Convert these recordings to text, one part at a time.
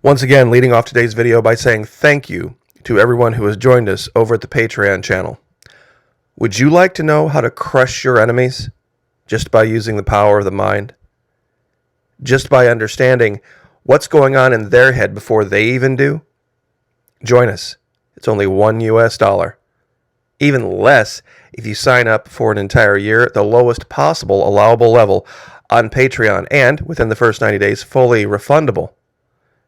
Once again, leading off today's video by saying thank you to everyone who has joined us over at the Patreon channel. Would you like to know how to crush your enemies just by using the power of the mind? Just by understanding what's going on in their head before they even do? Join us. It's only $1. Even less if you sign up for an entire year at the lowest possible allowable level on Patreon, and within the first 90 days, fully refundable.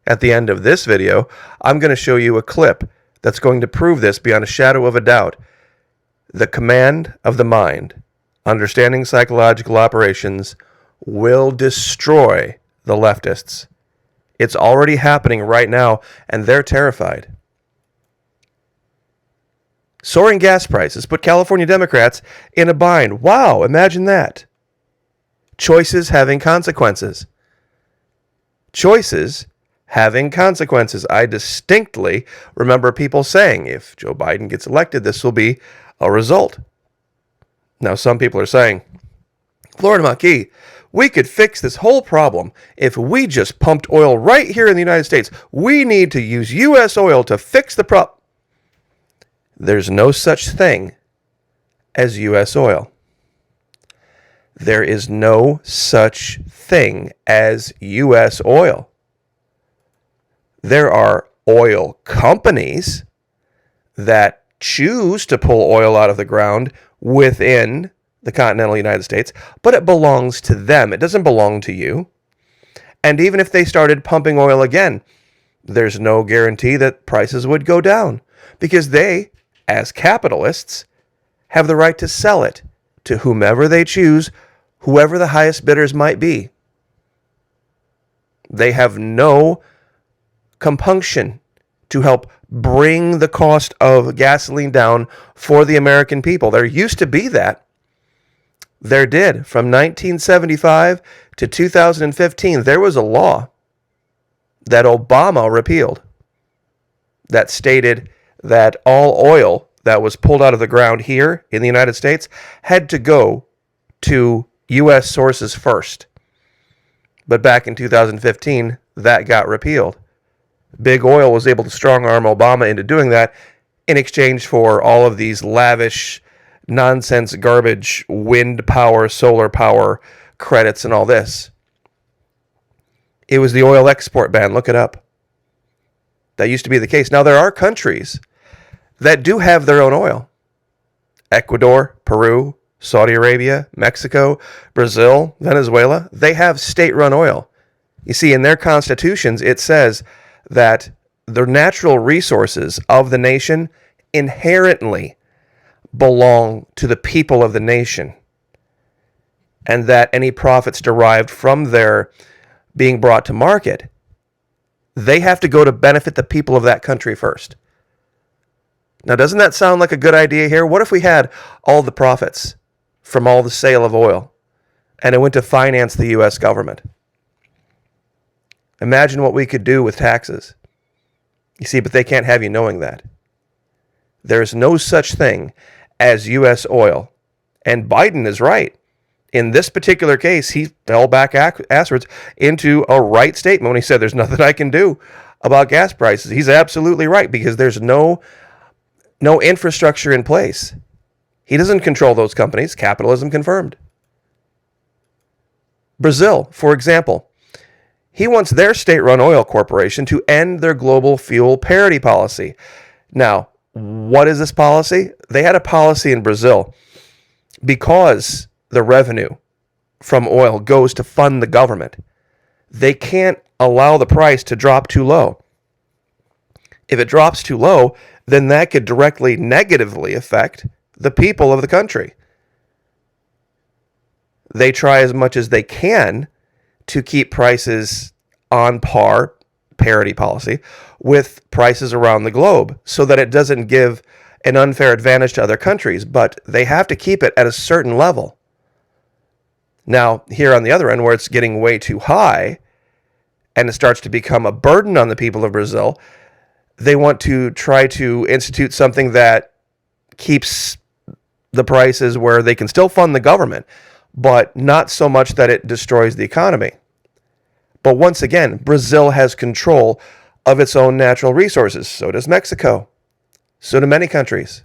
At the end of this video, I'm going to show you a clip that's going to prove this beyond a shadow of a doubt. The command of the mind, understanding psychological operations, will destroy the leftists. It's already happening right now, and they're terrified. Soaring gas prices put California Democrats in a bind. Wow, imagine that. Choices having consequences. Choices having consequences. I distinctly remember people saying, if Joe Biden gets elected, this will be a result. Now, some people are saying, Florida Maquis, we could fix this whole problem if we just pumped oil right here in the United States. We need to use U.S. oil to fix the problem. There's no such thing as U.S. oil. There is no such thing as U.S. oil. There are oil companies that choose to pull oil out of the ground within the continental United States, but it belongs to them. It doesn't belong to you. And even if they started pumping oil again, there's no guarantee that prices would go down, because they, as capitalists, have the right to sell it to whomever they choose, whoever the highest bidders might be. They have no compunction to help bring the cost of gasoline down for the American people. There used to be that. There did. From 1975 to 2015, there was a law that Obama repealed that stated that all oil that was pulled out of the ground here in the United States had to go to U.S. sources first. But back in 2015, that got repealed. Big Oil was able to strong-arm Obama into doing that in exchange for all of these lavish, nonsense, garbage, wind power, solar power credits and all this. It was the oil export ban. Look it up. That used to be the case. Now, there are countries that do have their own oil. Ecuador, Peru, Saudi Arabia, Mexico, Brazil, Venezuela. They have state-run oil. You see, in their constitutions, it says that the natural resources of the nation inherently belong to the people of the nation, and that any profits derived from their being brought to market, they have to go to benefit the people of that country first. Now, doesn't that sound like a good idea here? What if we had all the profits from all the sale of oil, and it went to finance the U.S. government? Imagine what we could do with taxes. You see, but they can't have you knowing that. There is no such thing as U.S. oil. And Biden is right. In this particular case, he fell back afterwards into a right statement when he said there's nothing I can do about gas prices. He's absolutely right, because there's no infrastructure in place. He doesn't control those companies. Capitalism confirmed. Brazil, for example, he wants their state-run oil corporation to end their global fuel parity policy. Now, what is this policy? They had a policy in Brazil because the revenue from oil goes to fund the government. They can't allow the price to drop too low. If it drops too low, then that could directly negatively affect the people of the country. They try as much as they can to keep prices on par, parity policy, with prices around the globe so that it doesn't give an unfair advantage to other countries, but they have to keep it at a certain level. Now, here on the other end, where it's getting way too high and it starts to become a burden on the people of Brazil, they want to try to institute something that keeps the prices where they can still fund the government, but not so much that it destroys the economy. But once again, Brazil has control of its own natural resources. So does Mexico. So do many countries.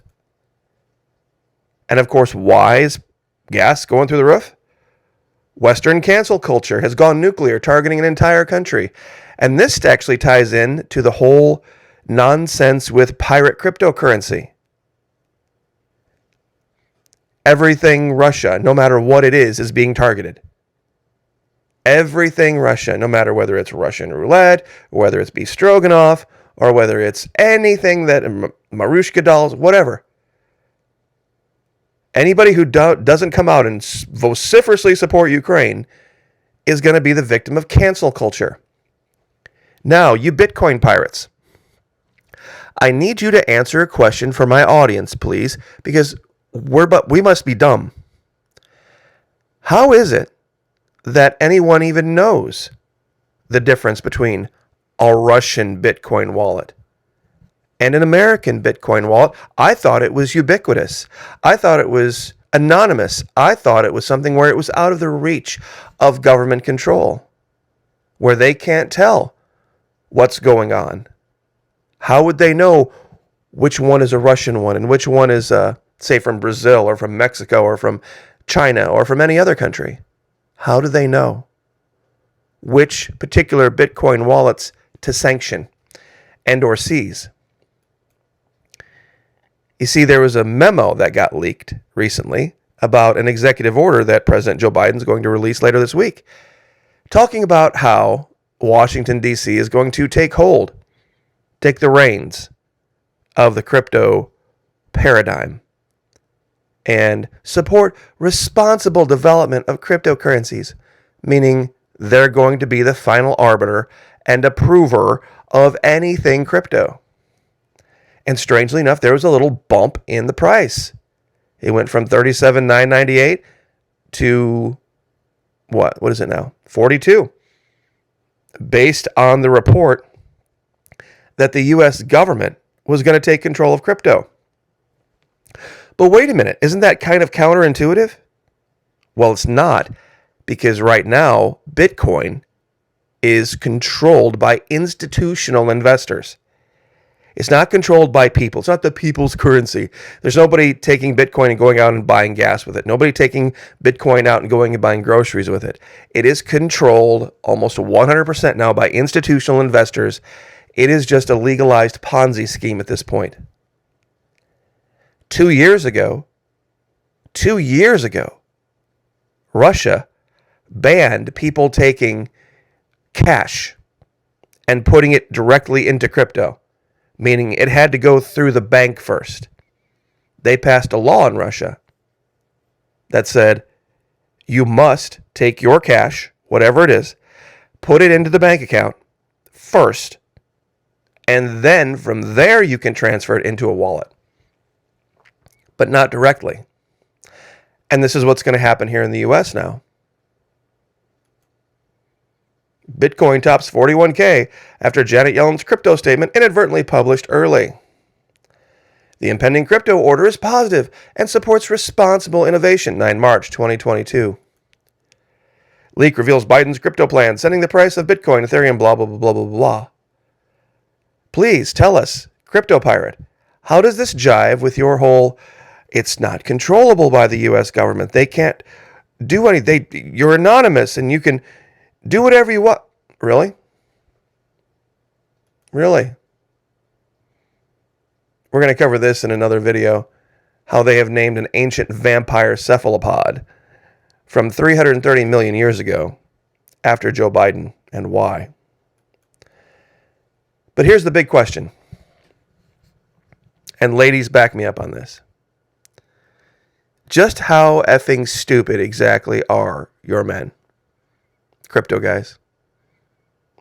And of course, why is gas going through the roof? Western cancel culture has gone nuclear, targeting an entire country. And this actually ties in to the whole nonsense with pirate cryptocurrency. Everything Russia, no matter what it is being targeted. Everything Russia, no matter whether it's Russian roulette, whether it's beef stroganoff, or whether it's anything that Marushka dolls, whatever. Anybody who doesn't come out and vociferously support Ukraine is going to be the victim of cancel culture. Now, you Bitcoin pirates, I need you to answer a question for my audience, please, because we must be dumb. How is it that anyone even knows the difference between a Russian Bitcoin wallet and an American Bitcoin wallet? I thought it was ubiquitous. I thought it was anonymous. I thought it was something where it was out of the reach of government control, where they can't tell what's going on. How would they know which one is a Russian one and which one is, say, from Brazil or from Mexico or from China or from any other country? How do they know which particular Bitcoin wallets to sanction and or seize? You see, there was a memo that got leaked recently about an executive order that President Joe Biden is going to release later this week, talking about how Washington, D.C. is going to take the reins of the crypto paradigm and support responsible development of cryptocurrencies, meaning they're going to be the final arbiter and approver of anything crypto. And strangely enough, there was a little bump in the price. It went from $37,998 to what is it now? $42. Based on the report that the U.S. government was going to take control of crypto. But wait a minute, isn't that kind of counterintuitive? Well, it's not, because right now, Bitcoin is controlled by institutional investors. It's not controlled by people. It's not the people's currency. There's nobody taking Bitcoin and going out and buying gas with it. Nobody taking Bitcoin out and going and buying groceries with it. It is controlled almost 100% now by institutional investors. It is just a legalized Ponzi scheme at this point. 2 years ago, Russia banned people taking cash and putting it directly into crypto, meaning it had to go through the bank first. They passed a law in Russia that said you must take your cash, whatever it is, put it into the bank account first, and then from there you can transfer it into a wallet, but not directly. And this is what's going to happen here in the U.S. now. Bitcoin tops 41K after Janet Yellen's crypto statement inadvertently published early. The impending crypto order is positive and supports responsible innovation. 9 March 2022. Leak reveals Biden's crypto plan, sending the price of Bitcoin, Ethereum, blah, blah, blah, blah, blah, blah. Please tell us, Crypto Pirate, how does this jive with your whole, it's not controllable by the U.S. government. They can't do anything. You're anonymous and you can do whatever you want. Really? Really? We're going to cover this in another video, how they have named an ancient vampire cephalopod from 330 million years ago after Joe Biden, and why. But here's the big question. And ladies, back me up on this. Just how effing stupid exactly are your men? Crypto guys.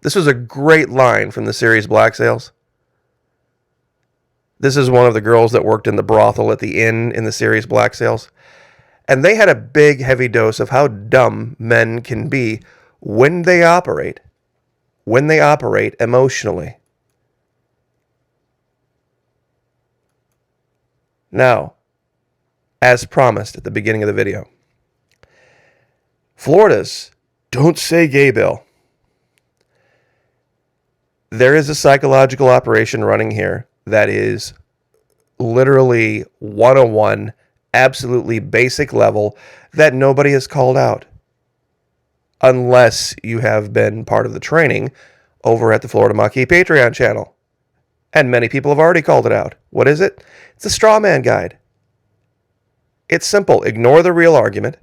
This was a great line from the series Black Sails. This is one of the girls that worked in the brothel at the inn in the series Black Sails. And they had a big, heavy dose of how dumb men can be when they operate emotionally. Now, as promised at the beginning of the video, Florida's Don't Say Gay bill. There is a psychological operation running here that is literally 101, absolutely basic level that nobody has called out. Unless you have been part of the training over at the Florida Maquis Patreon channel. And many people have already called it out. What is it? It's a straw man guide. It's simple. Ignore the real argument.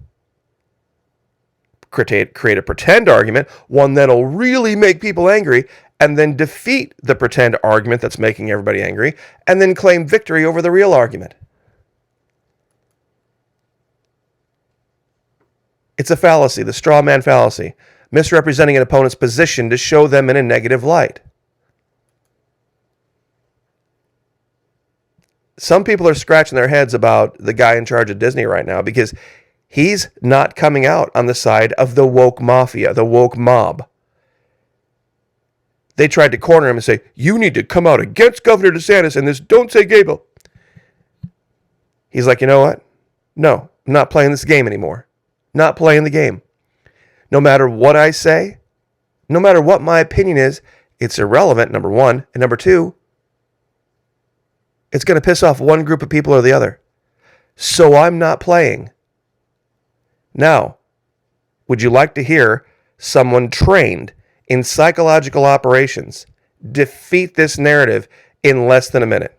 Create a pretend argument, one that'll really make people angry, and then defeat the pretend argument that's making everybody angry, and then claim victory over the real argument. It's a fallacy, the straw man fallacy, misrepresenting an opponent's position to show them in a negative light. Some people are scratching their heads about the guy in charge of Disney right now because he's not coming out on the side of the woke mafia, the woke mob. They tried to corner him and say, you need to come out against Governor DeSantis and this Don't Say Gay bill. He's like, you know what? No, I'm not playing this game anymore. Not playing the game. No matter what I say, no matter what my opinion is, it's irrelevant, number one. And number two, it's going to piss off one group of people or the other. So I'm not playing. Now, would you like to hear someone trained in psychological operations defeat this narrative in less than a minute?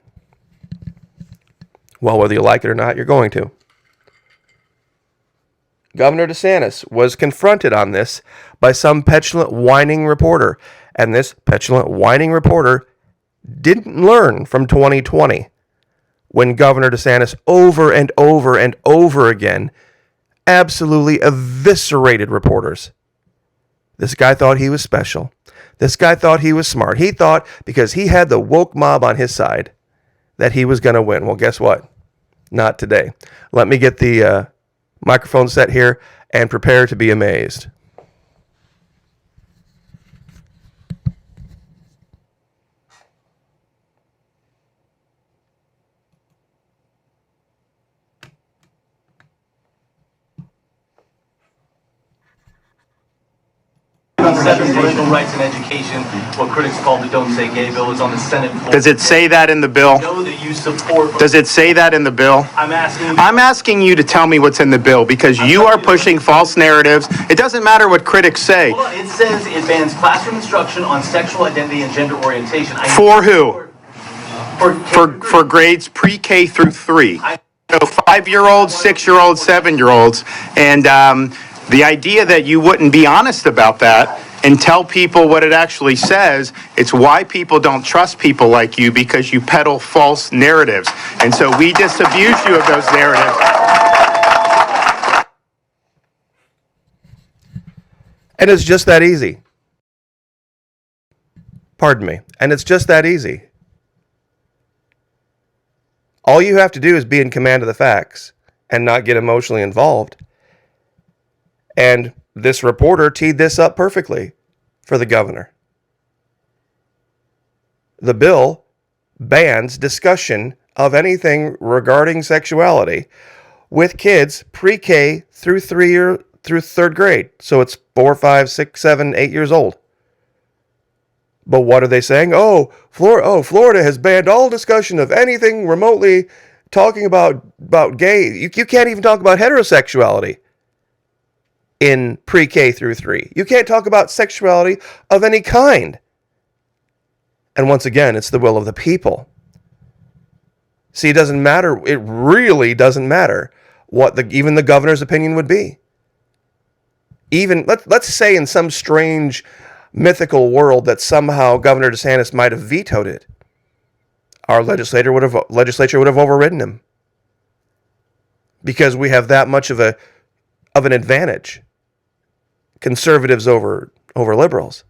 Well, whether you like it or not, you're going to. Governor DeSantis was confronted on this by some petulant, whining reporter. And this petulant, whining reporter didn't learn from 2020 when Governor DeSantis over and over and over again absolutely eviscerated reporters. This guy thought he was special. This guy thought he was smart. He thought because he had the woke mob on his side that he was going to win. Well, guess what? Not today. Let me get the microphone set here and prepare to be amazed. Personal rights and education, what critics call the Don't Say Gay bill, is on the Senate floor. Does it say that in the bill? I know that you support. Does it say that in the bill? I'm asking you to tell me what's in the bill because you are pushing false narratives. It doesn't matter what critics say. Hold on. It says it bans classroom instruction on sexual identity and gender orientation. For who? For grades pre-K through 3. So 5-year-olds, 6-year-olds, 7-year-olds. And the idea that you wouldn't be honest about that and tell people what it actually says, it's why people don't trust people like you, because you peddle false narratives. And so we disabuse you of those narratives. And it's just that easy. Pardon me. And it's just that easy. All you have to do is be in command of the facts and not get emotionally involved. And this reporter teed this up perfectly for the governor. The bill bans discussion of anything regarding sexuality with kids pre-K through 3rd grade. So it's 4, 5, 6, 7, 8 years old. But what are they saying? Florida has banned all discussion of anything remotely talking about gay. You can't even talk about heterosexuality in pre-K through 3. You can't talk about sexuality of any kind. And once again, it's the will of the people. See, it doesn't matter. It really doesn't matter what even the governor's opinion would be. Even let's say in some strange mythical world that somehow Governor DeSantis might have vetoed it. Our legislature would have overridden him. Because we have that much of an advantage. Conservatives over liberals.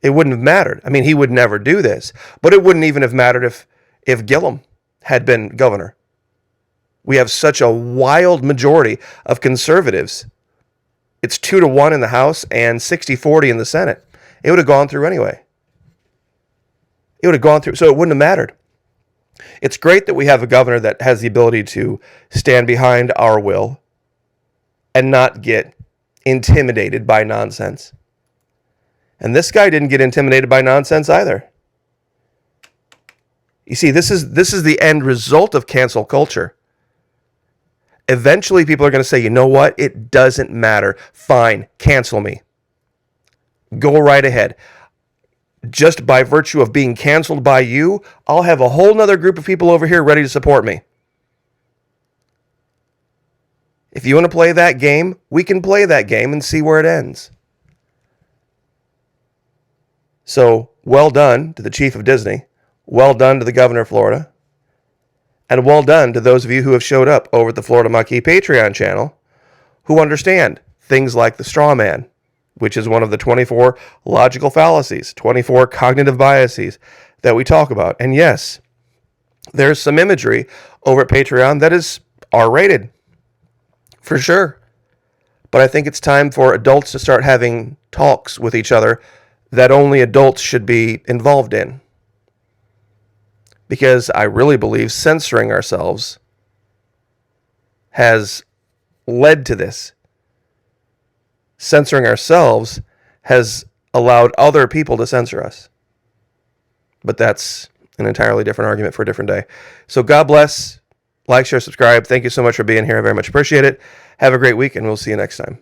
It wouldn't have mattered. I mean, he would never do this, but it wouldn't even have mattered if Gillum had been governor. We have such a wild majority of conservatives. It's 2-1 in the House and 60-40 in the Senate. It would have gone through anyway. It would have gone through, so it wouldn't have mattered. It's great that we have a governor that has the ability to stand behind our will and not get intimidated by nonsense. And this guy didn't get intimidated by nonsense either. You see, this is the end result of cancel culture. Eventually, people are going to say, you know what? It doesn't matter. Fine, cancel me. Go right ahead. Just by virtue of being canceled by you, I'll have a whole nother group of people over here ready to support me. If you want to play that game, we can play that game and see where it ends. So, well done to the chief of Disney. Well done to the governor of Florida. And well done to those of you who have showed up over at the Florida Maquis Patreon channel who understand things like the straw man, which is one of the 24 logical fallacies, 24 cognitive biases that we talk about. And yes, there's some imagery over at Patreon that is R-rated, for sure. But I think it's time for adults to start having talks with each other that only adults should be involved in. Because I really believe censoring ourselves has led to this. Censoring ourselves has allowed other people to censor us. But that's an entirely different argument for a different day. So God bless. Like, share, subscribe. Thank you so much for being here. I very much appreciate it. Have a great week, and we'll see you next time.